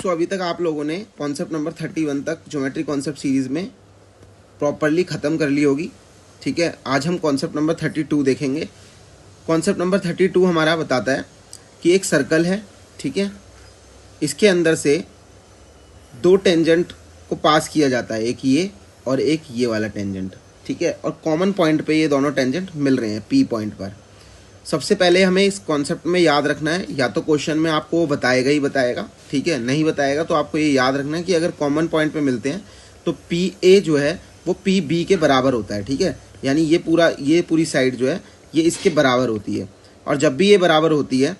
सो अभी तक आप लोगों ने कॉन्सेप्ट नंबर 31 तक ज्योमेट्री कॉन्सेप्ट सीरीज़ में प्रॉपरली ख़त्म कर ली होगी। ठीक है, आज हम कॉन्सेप्ट नंबर 32 देखेंगे। कॉन्सेप्ट नंबर 32 हमारा बताता है कि एक सर्कल है, ठीक है, इसके अंदर से दो टेंजेंट को पास किया जाता है, एक ये और एक ये वाला टेंजेंट, ठीक है, और कॉमन पॉइंट पे ये दोनों टेंजेंट मिल रहे हैं पी पॉइंट पर। सबसे पहले हमें इस कॉन्सेप्ट में याद रखना है, या तो क्वेश्चन में आपको वो बताएगा ही बताएगा, ठीक है, नहीं बताएगा तो आपको ये याद रखना है कि अगर कॉमन पॉइंट पे मिलते हैं तो पी ए जो है वो पी बी के बराबर होता है, ठीक है, यानी ये पूरी साइड जो है ये इसके बराबर होती है। और जब भी ये बराबर होती है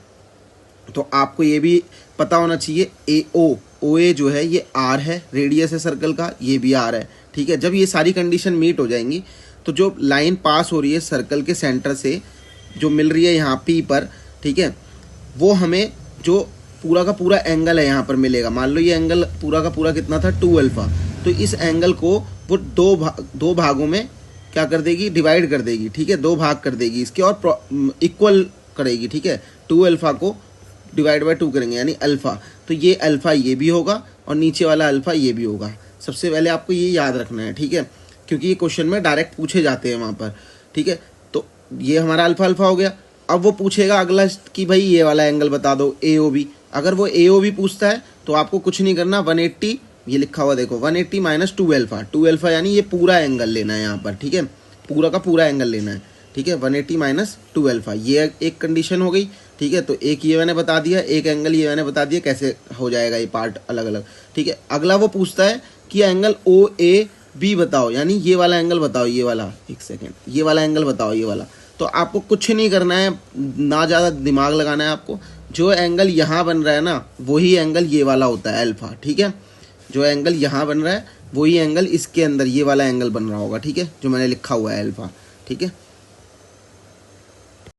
तो आपको ये भी पता होना चाहिए ए ओ ए जो है ये आर है, रेडियस है सर्कल का, ये भी आर है, ठीक है। जब ये सारी कंडीशन मीट हो जाएंगी तो जो लाइन पास हो रही है सर्कल के सेंटर से जो मिल रही है यहाँ पी पर, ठीक है, वो हमें जो पूरा का पूरा एंगल है यहाँ पर मिलेगा। मान लो ये एंगल पूरा का पूरा कितना था 2 अल्फा, तो इस एंगल को वो दो भागों में क्या कर देगी, डिवाइड कर देगी, ठीक है, 2 भाग कर देगी इसके और इक्वल करेगी, ठीक है। 2 अल्फा को डिवाइड बाय 2 करेंगे यानी अल्फा, तो ये अल्फा ये भी होगा और नीचे वाला अल्फा ये भी होगा। सबसे पहले आपको ये याद रखना है, ठीक है, क्योंकि ये क्वेश्चन में डायरेक्ट पूछे जाते हैं वहाँ पर, ठीक है। तो ये हमारा अल्फा अल्फा हो गया। अब वो पूछेगा अगला कि भाई ये वाला एंगल बता दो ए ओ बी। अगर वो ए ओ बी पूछता है तो आपको कुछ नहीं करना, 180 ये लिखा हुआ देखो 180 माइनस 2 अल्फा, 2 अल्फा यानी ये पूरा एंगल लेना है यहाँ पर, ठीक है, पूरा का पूरा एंगल लेना है, ठीक है। 180 माइनस 2 अल्फा ये एक कंडीशन हो गई, ठीक है। तो एक ये मैंने बता दिया, एक एंगल ये मैंने बता दिया कैसे हो जाएगा ये पार्ट अलग अलग, ठीक है। अगला वो पूछता है कि एंगल ओ ए बी बताओ, यानी ये वाला एंगल बताओ, ये वाला, एक सेकेंड, ये वाला एंगल बताओ, ये वाला। तो आपको कुछ नहीं करना है, ना ज़्यादा दिमाग लगाना है आपको। जो एंगल यहाँ बन रहा है ना वही एंगल ये वाला होता है अल्फा, ठीक है। जो एंगल यहाँ बन रहा है वही एंगल इसके अंदर ये वाला एंगल बन रहा होगा, ठीक है, जो मैंने लिखा हुआ है अल्फा, ठीक है।